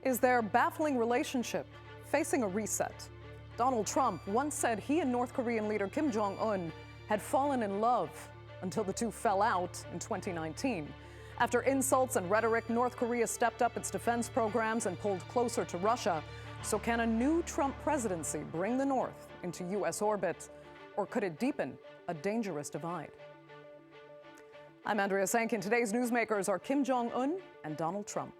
Is their baffling relationship facing a reset? Donald Trump once said he and North Korean leader Kim Jong Un had fallen in love until the two fell out in 2019. After insults and rhetoric, North Korea stepped up its defense programs and pulled closer to Russia. So can a new Trump presidency bring the North into U.S. orbit, or could it deepen a dangerous divide? I'm Andrea Sankin. Today's newsmakers are Kim Jong Un and Donald Trump.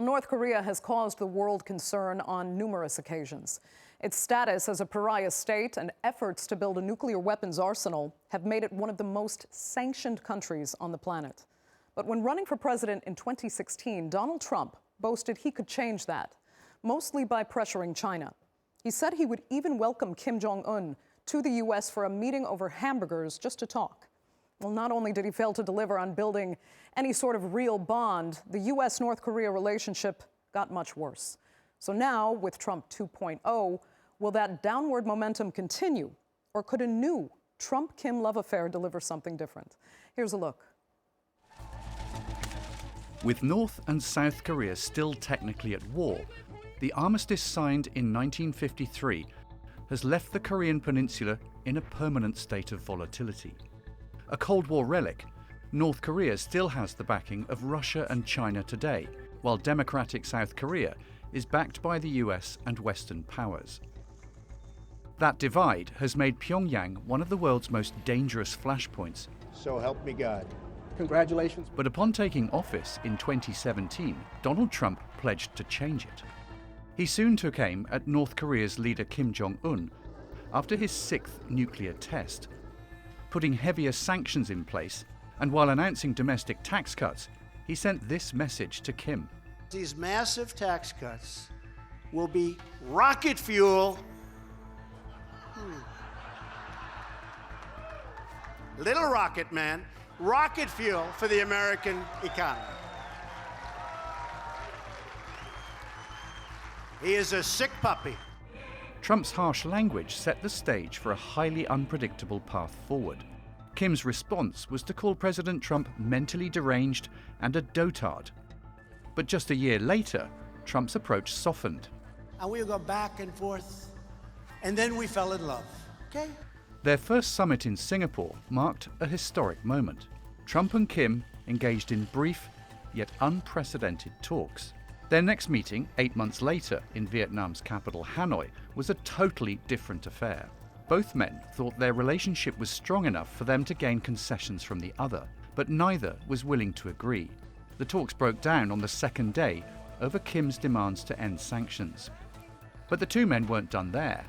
North Korea has caused the world concern on numerous occasions. Its status as a pariah state and efforts to build a nuclear weapons arsenal have made it one of the most sanctioned countries on the planet. But when running for president in 2016, Donald Trump boasted he could change that, mostly by pressuring China. He said he would even welcome Kim Jong Un to the U.S. for a meeting over hamburgers just to talk. Well, not only did he fail to deliver on building any sort of real bond, the U.S.-North Korea relationship got much worse. So now, with Trump 2.0, will that downward momentum continue? Or could a new Trump-Kim love affair deliver something different? Here's a look. With North and South Korea still technically at war, the armistice signed in 1953 has left the Korean peninsula in a permanent state of volatility. A Cold War relic, North Korea still has the backing of Russia and China today, while democratic South Korea is backed by the US and Western powers. That divide has made Pyongyang one of the world's most dangerous flashpoints. So help me God. Congratulations. But upon taking office in 2017, Donald Trump pledged to change it. He soon took aim at North Korea's leader Kim Jong Un after his 6th nuclear test, putting heavier sanctions in place, and while announcing domestic tax cuts, he sent this message to Kim. These massive tax cuts will be rocket fuel. Little rocket man, rocket fuel for the American economy. He is a sick puppy. Trump's harsh language set the stage for a highly unpredictable path forward. Kim's response was to call President Trump mentally deranged and a dotard. But just a year later, Trump's approach softened. And we'll go back and forth, and then we fell in love, okay? Their first summit in Singapore marked a historic moment. Trump and Kim engaged in brief, yet unprecedented talks. Their next meeting, 8 months later, in Vietnam's capital Hanoi, was a totally different affair. Both men thought their relationship was strong enough for them to gain concessions from the other, but neither was willing to agree. The talks broke down on the second day over Kim's demands to end sanctions. But the two men weren't done there.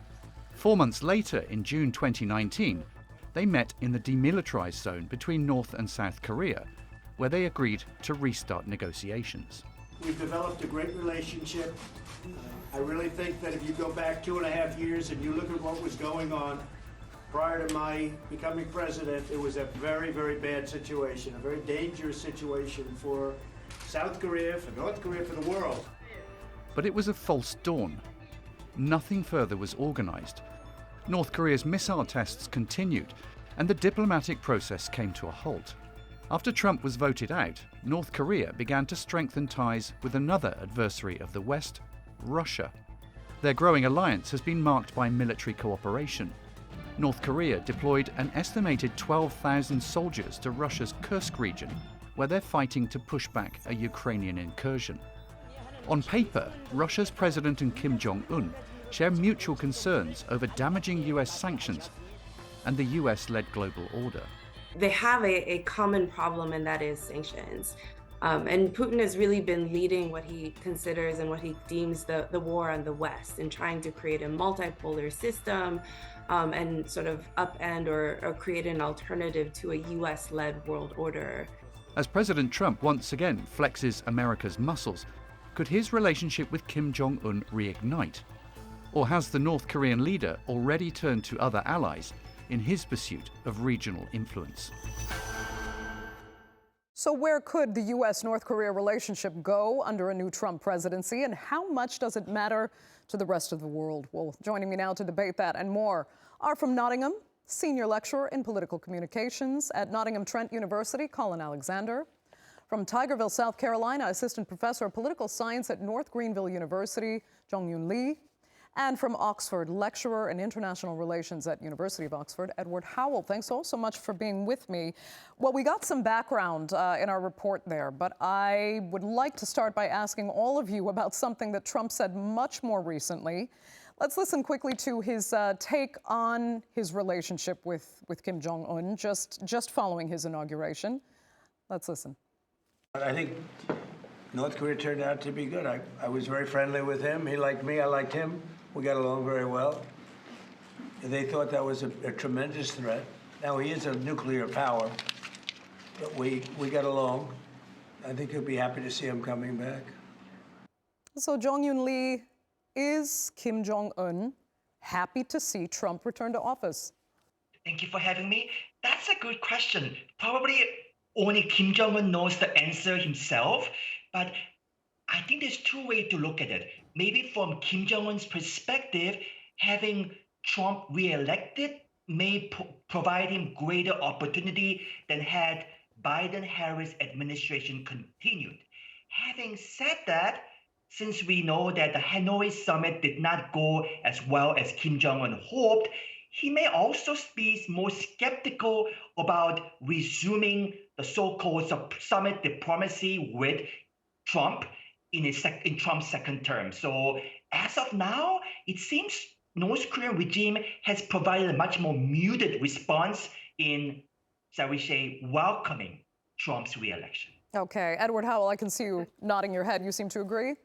4 months later, in June 2019, they met in the demilitarized zone between North and South Korea, where they agreed to restart negotiations. We've developed a great relationship. I really think that if you go back 2.5 years and you look at what was going on prior to my becoming president, it was a very, very bad situation, a very dangerous situation for South Korea, for North Korea, for the world. But it was a false dawn. Nothing further was organized. North Korea's missile tests continued, and the diplomatic process came to a halt. After Trump was voted out, North Korea began to strengthen ties with another adversary of the West, Russia. Their growing alliance has been marked by military cooperation. North Korea deployed an estimated 12,000 soldiers to Russia's Kursk region, where they're fighting to push back a Ukrainian incursion. On paper, Russia's president and Kim Jong Un share mutual concerns over damaging US sanctions and the US-led global order. They have a common problem, and that is sanctions. And Putin has really been leading what he considers and what he deems the war on the West, and trying to create a multipolar system and sort of upend or create an alternative to a US-led world order. As President Trump once again flexes America's muscles, could his relationship with Kim Jong Un reignite? Or has the North Korean leader already turned to other allies in his pursuit of regional influence? So where could the U.S.-North Korea relationship go under a new Trump presidency, and how much does it matter to the rest of the world? Well, joining me now to debate that and more are from Nottingham, Senior Lecturer in Political Communications at Nottingham Trent University, Colin Alexander. From Tigerville, South Carolina, Assistant Professor of Political Science at North Greenville University, Jong Eun Lee. And from Oxford, Lecturer in International Relations at University of Oxford, Edward Howell. Thanks all so much for being with me. Well, we got some background in our report there, but I would like to start by asking all of you about something that Trump said much more recently. Let's listen quickly to his take on his relationship with Kim Jong Un just following his inauguration. Let's listen. I think North Korea turned out to be good. I was very friendly with him. He liked me. I liked him. We got along very well. They thought that was a tremendous threat. Now, he is a nuclear power, but we got along. I think he'll be happy to see him coming back. So, Jong Eun Lee, is Kim Jong Un happy to see Trump return to office? Thank you for having me. That's a good question. Probably only Kim Jong Un knows the answer himself, but I think there's two ways to look at it. Maybe from Kim Jong Un's perspective, having Trump re-elected may provide him greater opportunity than had Biden-Harris administration continued. Having said that, since we know that the Hanoi summit did not go as well as Kim Jong Un hoped, he may also be more skeptical about resuming the so-called summit diplomacy with Trump in Trump's second term. So as of now, it seems North Korean regime has provided a much more muted response in, shall we say, welcoming Trump's re-election. Okay, Edward Howell, I can see you nodding your head. You seem to agree?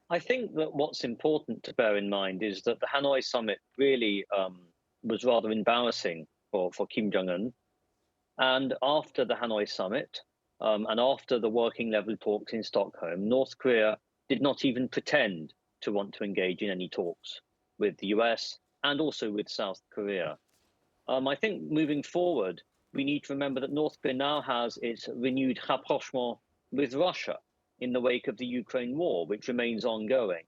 I think that what's important to bear in mind is that the Hanoi summit really was rather embarrassing for Kim Jong Un. And after the Hanoi summit and after the working level talks in Stockholm, North Korea did not even pretend to want to engage in any talks with the US and also with South Korea. I think moving forward, we need to remember that North Korea now has its renewed rapprochement with Russia in the wake of the Ukraine war, which remains ongoing.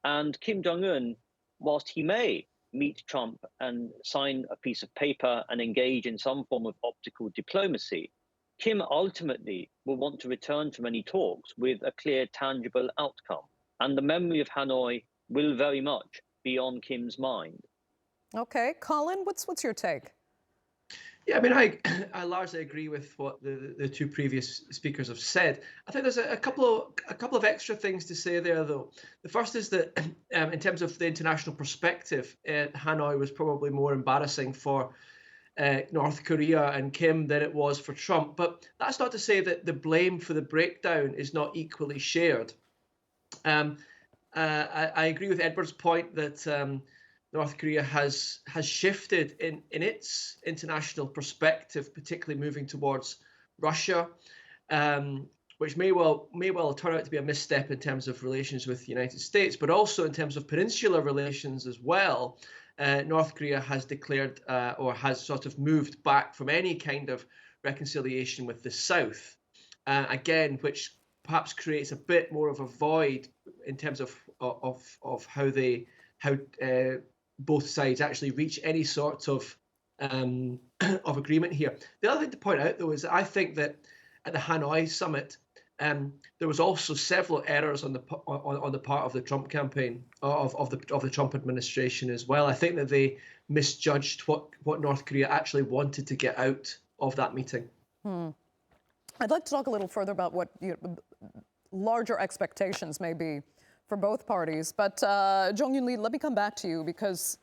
And Kim Jong Un, whilst he may meet Trump and sign a piece of paper and engage in some form of optical diplomacy, Kim ultimately will want to return to many talks with a clear, tangible outcome. And the memory of Hanoi will very much be on Kim's mind. Okay, Colin, what's your take? Yeah, I mean, I largely agree with what the two previous speakers have said. I think there's a couple of extra things to say there, though. The first is that in terms of the international perspective, Hanoi was probably more embarrassing for North Korea and Kim than it was for Trump. But that's not to say that the blame for the breakdown is not equally shared. I agree with Edward's point that North Korea has shifted in its international perspective, particularly moving towards Russia, which may well turn out to be a misstep in terms of relations with the United States, but also in terms of peninsular relations as well. North Korea has declared or has sort of moved back from any kind of reconciliation with the South, again, which perhaps creates a bit more of a void in terms of how both sides actually reach any sort of agreement here. The other thing to point out, though, is that I think that at the Hanoi summit, there was also several errors on the part of the Trump campaign, of the Trump administration as well. I think that they misjudged what North Korea actually wanted to get out of that meeting. I'd like to talk a little further about what larger expectations may be for both parties. But Jong Eun Lee, let me come back to you, because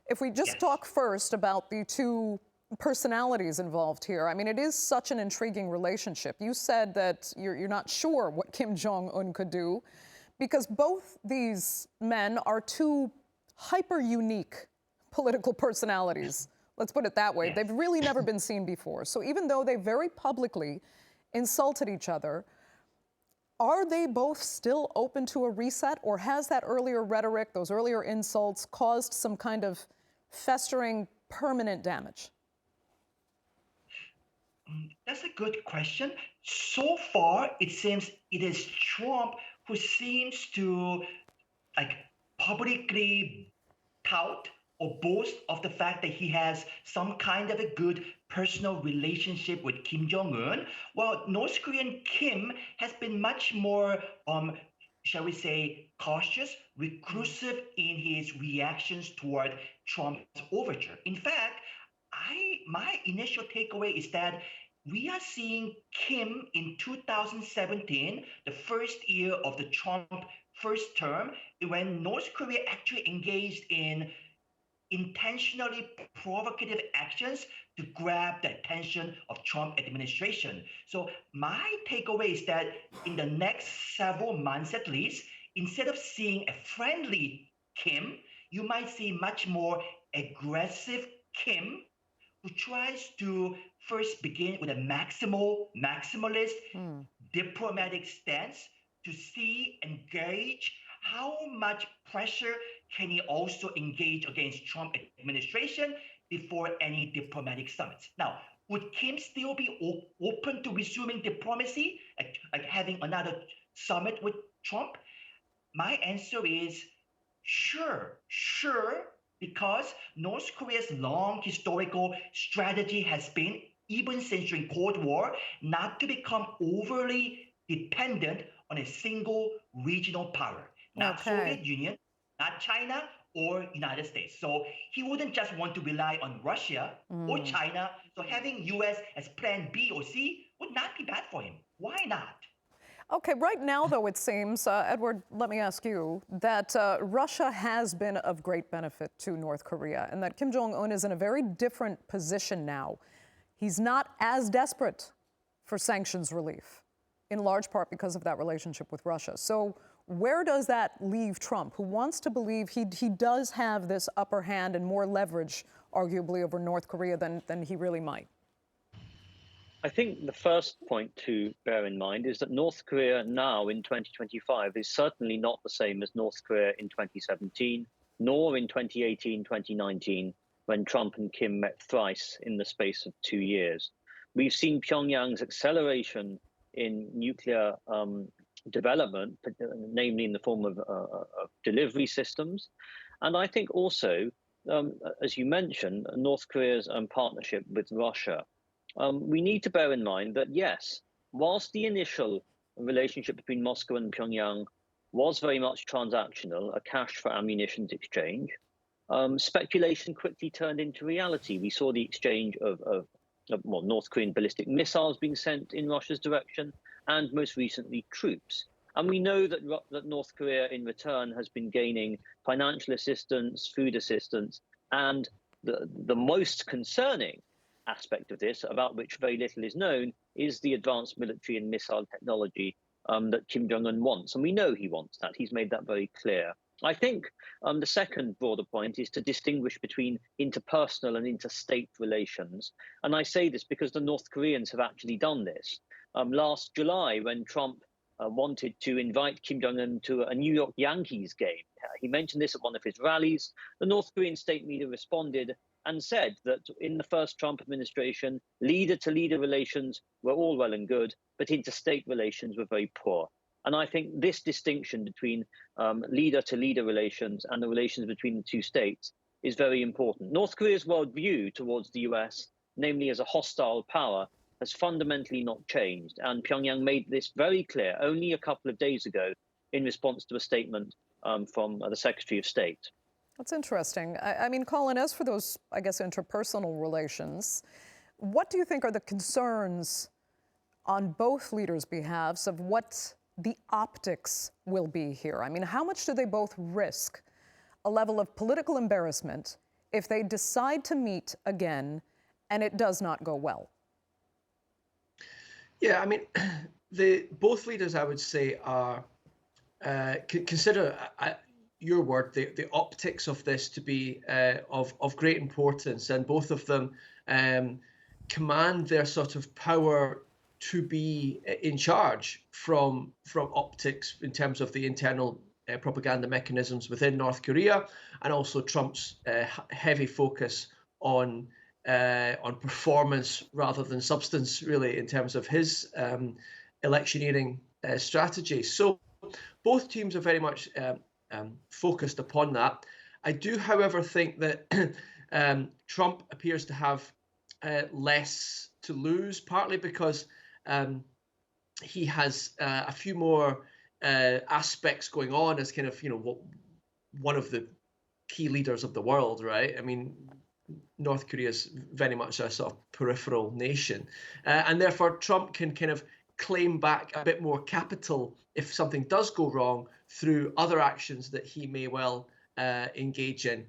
if we just talk first about the two personalities involved here, I mean, it is such an intriguing relationship. You said that you're not sure what Kim Jong Un could do, because both these men are two hyper-unique political personalities. Let's put it that way. They've really never been seen before. So even though they very publicly insulted each other, are they both still open to a reset, or has that earlier rhetoric, those earlier insults, caused some kind of festering permanent damage? That's a good question. So far, it seems it is Trump who seems to like publicly tout or boast of the fact that he has some kind of a good personal relationship with Kim Jong Un, while North Korean Kim has been much more, shall we say, cautious, reclusive in his reactions toward Trump's overture. In fact, my initial takeaway is that we are seeing Kim in 2017, the first year of the Trump first term, when North Korea actually engaged in intentionally provocative actions to grab the attention of Trump administration. So my takeaway is that in the next several months at least, instead of seeing a friendly Kim, you might see much more aggressive Kim who tries to first begin with a maximalist diplomatic stance to see and gauge how much pressure can he also engage against Trump administration before any diplomatic summits. Now, would Kim still be open to resuming diplomacy, like having another summit with Trump? My answer is sure, because North Korea's long historical strategy has been, even since during Cold War, not to become overly dependent on a single regional power, not Soviet Union, not China or United States. So he wouldn't just want to rely on Russia or China. So having US as plan B or C would not be bad for him. Why not? Okay, right now, though, it seems, Edward, let me ask you, that Russia has been of great benefit to North Korea and that Kim Jong Un is in a very different position now. He's not as desperate for sanctions relief, in large part because of that relationship with Russia. So where does that leave Trump, who wants to believe he does have this upper hand and more leverage, arguably, over North Korea than he really might? I think the first point to bear in mind is that North Korea now in 2025 is certainly not the same as North Korea in 2017, nor in 2018, 2019, when Trump and Kim met thrice in the space of 2 years. We've seen Pyongyang's acceleration in nuclear development, namely in the form of delivery systems. And I think also, as you mentioned, North Korea's partnership with Russia. We need to bear in mind that, yes, whilst the initial relationship between Moscow and Pyongyang was very much transactional, a cash for ammunition exchange, speculation quickly turned into reality. We saw the exchange of North Korean ballistic missiles being sent in Russia's direction, and most recently troops. And we know that North Korea in return has been gaining financial assistance, food assistance, and the most concerning aspect of this, about which very little is known, is the advanced military and missile technology that Kim Jong Un wants. And we know he wants that. He's made that very clear. I think the second broader point is to distinguish between interpersonal and interstate relations. And I say this because the North Koreans have actually done this. Last July, when Trump wanted to invite Kim Jong Un to a New York Yankees game, he mentioned this at one of his rallies. The North Korean state media responded and said that in the first Trump administration, leader-to-leader relations were all well and good, but interstate relations were very poor. And I think this distinction between leader-to-leader relations and the relations between the two states is very important. North Korea's worldview towards the US, namely as a hostile power, has fundamentally not changed. And Pyongyang made this very clear only a couple of days ago in response to a statement from the Secretary of State. That's interesting. I mean, Colin, as for those, I guess, interpersonal relations, what do you think are the concerns on both leaders' behalves of what the optics will be here? I mean, how much do they both risk a level of political embarrassment if they decide to meet again and it does not go well? Yeah, I mean, both leaders, I would say, are consider your word, the optics of this to be of great importance, and both of them command their sort of power to be in charge from optics in terms of the internal propaganda mechanisms within North Korea, and also Trump's heavy focus on on performance rather than substance, really, in terms of his electioneering strategy. So both teams are very much focused upon that. I do, however, think that Trump appears to have less to lose, partly because he has a few more aspects going on as kind of, one of the key leaders of the world, right? I mean, North Korea is very much a sort of peripheral nation, and therefore Trump can kind of claim back a bit more capital if something does go wrong through other actions that he may well engage in.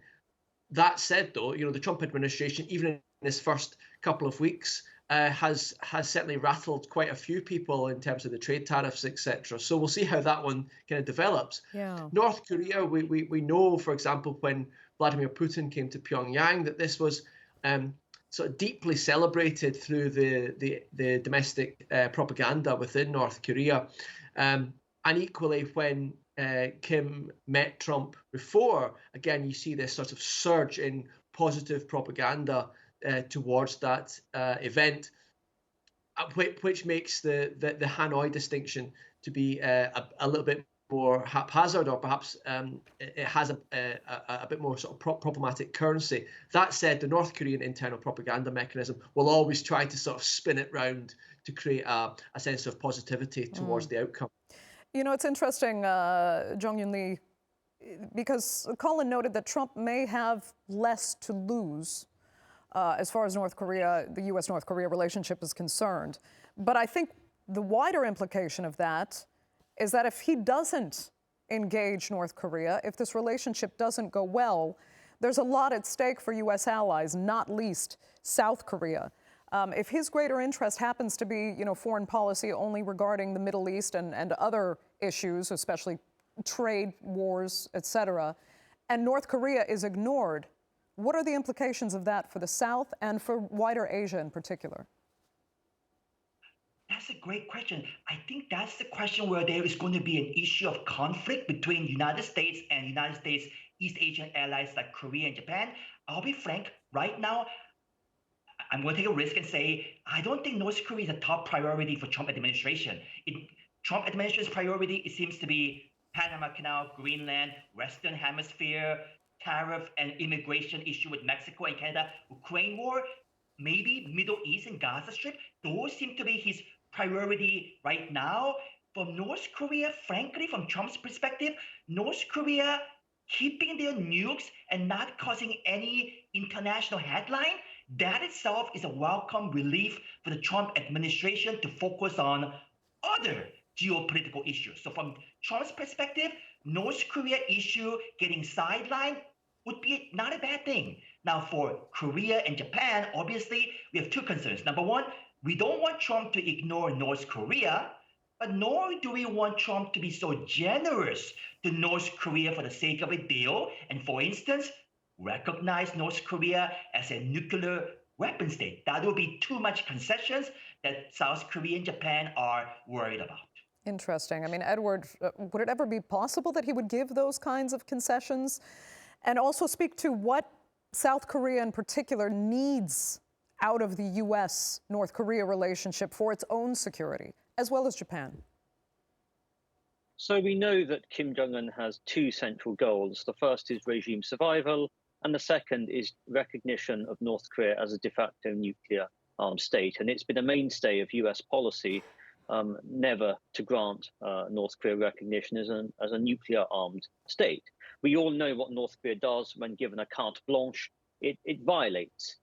That said, though, the Trump administration, even in his first couple of weeks, has certainly rattled quite a few people in terms of the trade tariffs, etc. So we'll see how that one kind of develops. Yeah. North Korea, we know, for example, when Vladimir Putin came to Pyongyang, that this was sort of deeply celebrated through the domestic propaganda within North Korea. And equally, when Kim met Trump before, again, you see this sort of surge in positive propaganda towards that event, which makes the Hanoi distinction to be a little bit more haphazard, or perhaps it has a bit more sort of problematic currency. That said, the North Korean internal propaganda mechanism will always try to sort of spin it round to create a sense of positivity towards the outcome. It's interesting, Jong Eun Lee, because Colin noted that Trump may have less to lose as far as North Korea, the U.S.-North Korea relationship is concerned. But I think the wider implication of that is that if he doesn't engage North Korea, if this relationship doesn't go well, there's a lot at stake for U.S. allies, not least South Korea. If his greater interest happens to be, foreign policy only regarding the Middle East and other issues, especially trade wars, et cetera, and North Korea is ignored, what are the implications of that for the South and for wider Asia in particular? That's a great question. I think that's the question where there is going to be an issue of conflict between the United States and United States East Asian allies like Korea and Japan. I'll be frank, right now, I'm going to take a risk and say, I don't think North Korea is a top priority for Trump administration. Trump administration's priority, it seems to be Panama Canal, Greenland, Western Hemisphere, tariff and immigration issue with Mexico and Canada, Ukraine war, maybe Middle East and Gaza Strip. Those seem to be his priority right now. From North Korea, frankly, from Trump's perspective, North Korea keeping their nukes and not causing any international headline, that itself is a welcome relief for the Trump administration to focus on other geopolitical issues. So from Trump's perspective, North Korea issue getting sidelined would be not a bad thing. Now for Korea and Japan, obviously, we have two concerns. Number one, we don't want Trump to ignore North Korea, but nor do we want Trump to be so generous to North Korea for the sake of a deal. And for instance, recognize North Korea as a nuclear weapon state. That will be too much concessions that South Korea and Japan are worried about. Interesting. I mean, Edward, would it ever be possible that he would give those kinds of concessions? And also speak to what South Korea in particular needs out of the U.S.-North Korea relationship for its own security, as well as Japan. So we know that Kim Jong Un has two central goals. The first is regime survival, and the second is recognition of North Korea as a de facto nuclear armed state. And it's been a mainstay of US policy never to grant North Korea recognition as a nuclear armed state. We all know what North Korea does when given a carte blanche. It violates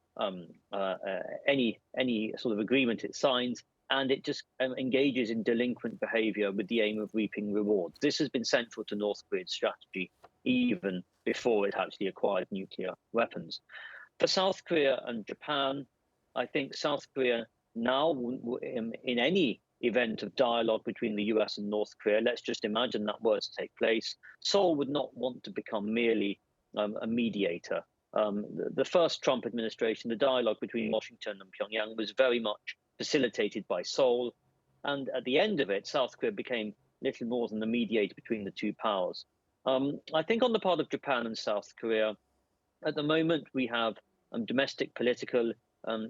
any sort of agreement it signs, and it just engages in delinquent behavior with the aim of reaping rewards. This has been central to North Korea's strategy even before it actually acquired nuclear weapons. For South Korea and Japan, I think South Korea now, in any event of dialogue between the US and North Korea, let's just imagine that were to take place, Seoul would not want to become merely a mediator. The first Trump administration, the dialogue between Washington and Pyongyang was very much facilitated by Seoul. And at the end of it, South Korea became little more than the mediator between the two powers. I think on the part of Japan and South Korea, at the moment we have domestic political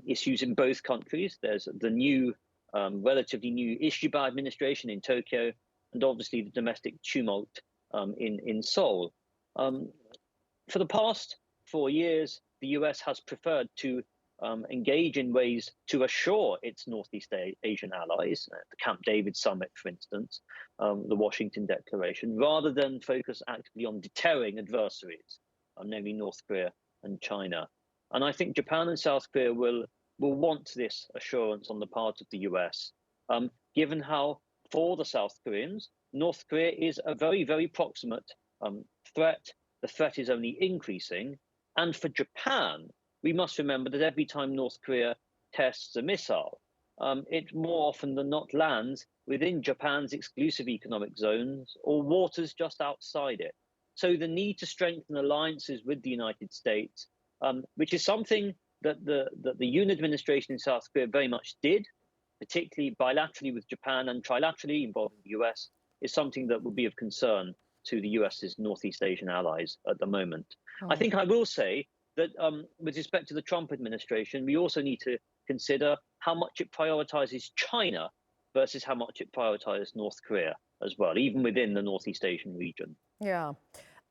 issues in both countries. There's the new, relatively new Ishiba administration in Tokyo, and obviously the domestic tumult in Seoul. For the past 4 years, the US has preferred to engage in ways to assure its Northeast Asian allies, the Camp David summit, for instance, the Washington Declaration, rather than focus actively on deterring adversaries, namely North Korea and China. And I think Japan and South Korea will want this assurance on the part of the US, given how, for the South Koreans, North Korea is a very, very proximate threat. The threat is only increasing. And for Japan, we must remember that every time North Korea tests a missile, it more often than not lands within Japan's exclusive economic zones or waters just outside it. So the need to strengthen alliances with the United States, which is something that the Yoon administration in South Korea very much did, particularly bilaterally with Japan and trilaterally involving the US, is something that would be of concern to the US's Northeast Asian allies at the moment. I think I will say that with respect to the Trump administration, we also need to consider how much it prioritizes China versus how much it prioritizes North Korea as well, even within the Northeast Asian region. Yeah.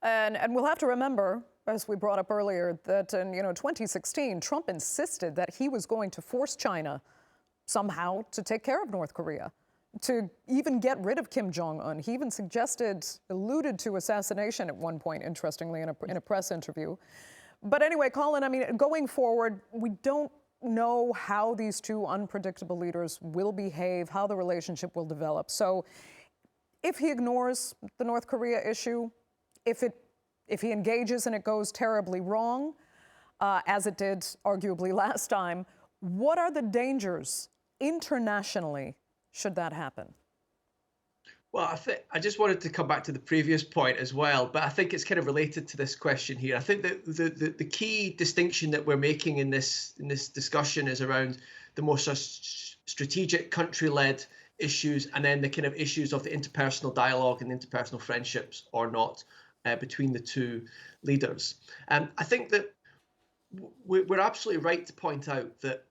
And we'll have to remember, as we brought up earlier, that in 2016, Trump insisted that he was going to force China somehow to take care of North Korea, to even get rid of Kim Jong Un. He even alluded to assassination at one point, interestingly, in a press interview. But anyway, Colin, I mean, going forward, we don't know how these two unpredictable leaders will behave, how the relationship will develop. So if he ignores the North Korea issue, if he engages and it goes terribly wrong, as it did arguably last time, what are the dangers internationally should that happen? Well, I just wanted to come back to the previous point as well, but I think it's kind of related to this question here. I think that the key distinction that we're making in this discussion is around the more strategic country-led issues, and then the kind of issues of the interpersonal dialogue and interpersonal friendships or not between the two leaders. I think that we're absolutely right to point out that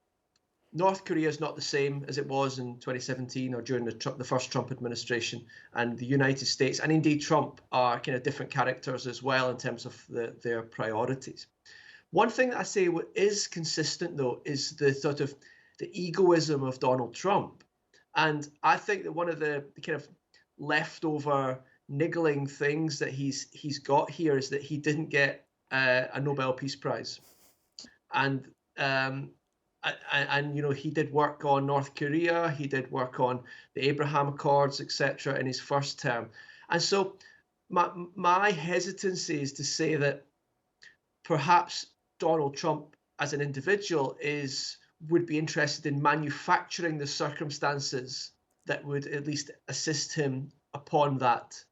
North Korea is not the same as it was in 2017 or during the first Trump administration, and the United States and indeed Trump are kind of different characters as well in terms of their priorities. One thing that I say is consistent, though, is the sort of the egoism of Donald Trump. And I think that one of the kind of leftover niggling things that he's got here is that he didn't get a Nobel Peace Prize. And he did work on North Korea, he did work on the Abraham Accords, etc., in his first term. And so my hesitancy is to say that perhaps Donald Trump as an individual would be interested in manufacturing the circumstances that would at least assist him upon that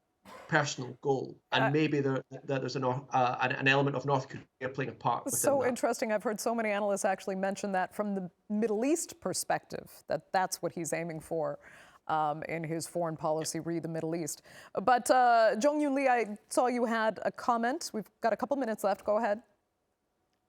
personal goal, and maybe there's an element of North Korea playing a part within so that. Interesting. I've heard so many analysts actually mention that from the Middle East perspective, that's what he's aiming for in his foreign policy, read the Middle East. But Jong Eun Lee, I saw you had a comment. We've got a couple minutes left. Go ahead.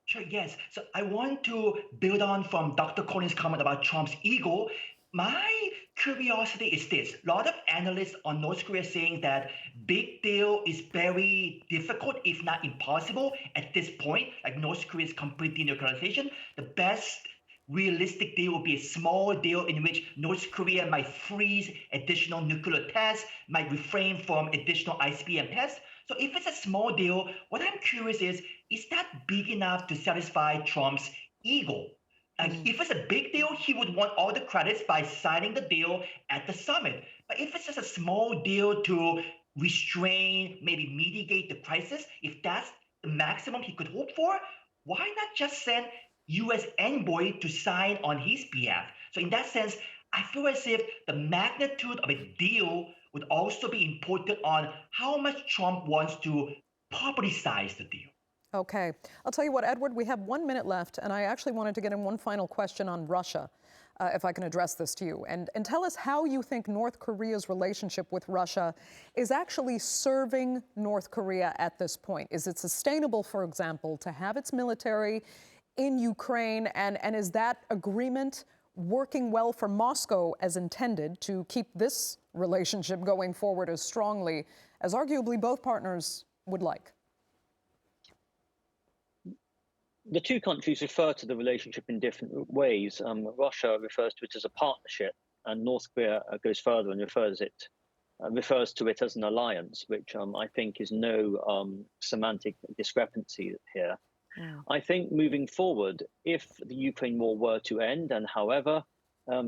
Sure, yes. So I want to build on from Dr. Colin's comment about Trump's ego. My curiosity is this. A lot of analysts on North Korea saying that big deal is very difficult, if not impossible, at this point, like North Korea's complete denuclearization. The best realistic deal would be a small deal in which North Korea might freeze additional nuclear tests, might refrain from additional ICBM tests. So if it's a small deal, what I'm curious is that big enough to satisfy Trump's ego? If it's a big deal, he would want all the credits by signing the deal at the summit. But if it's just a small deal to restrain, maybe mitigate the crisis, if that's the maximum he could hope for, why not just send U.S. envoy to sign on his behalf? So in that sense, I feel as if the magnitude of a deal would also be important on how much Trump wants to publicize the deal. Okay. I'll tell you what, Edward, we have 1 minute left, and I actually wanted to get in one final question on Russia, if I can address this to you. And tell us how you think North Korea's relationship with Russia is actually serving North Korea at this point. Is it sustainable, for example, to have its military in Ukraine? And is that agreement working well for Moscow as intended to keep this relationship going forward as strongly as arguably both partners would like? The two countries refer to the relationship in different ways. Russia refers to it as a partnership, and North Korea goes further and refers to it as an alliance, which I think is no semantic discrepancy here. Yeah. I think moving forward, if the Ukraine war were to end, and however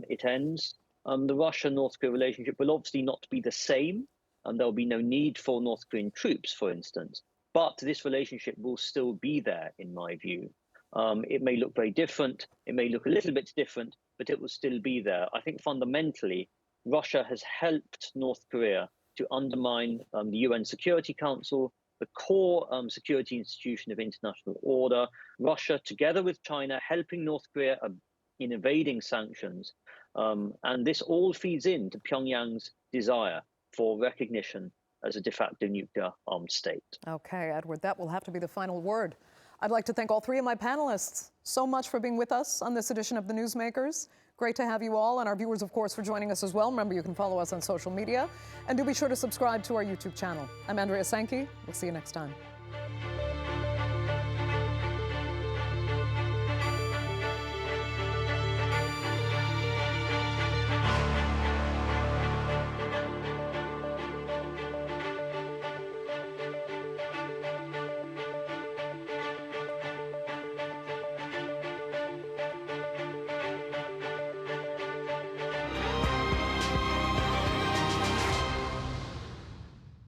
it ends, the Russia-North Korea relationship will obviously not be the same, and there'll be no need for North Korean troops, for instance. But this relationship will still be there, in my view. It may look very different, it may look a little bit different, but it will still be there. I think fundamentally, Russia has helped North Korea to undermine the UN Security Council, the core security institution of international order. Russia, together with China, helping North Korea in evading sanctions. And this all feeds into Pyongyang's desire for recognition as a de facto nuclear armed state. Okay, Edward, that will have to be the final word. I'd like to thank all three of my panelists so much for being with us on this edition of the Newsmakers. Great to have you all, and our viewers, of course, for joining us as well. Remember, you can follow us on social media, and do be sure to subscribe to our YouTube channel. I'm Andrea Sankey. We'll see you next time.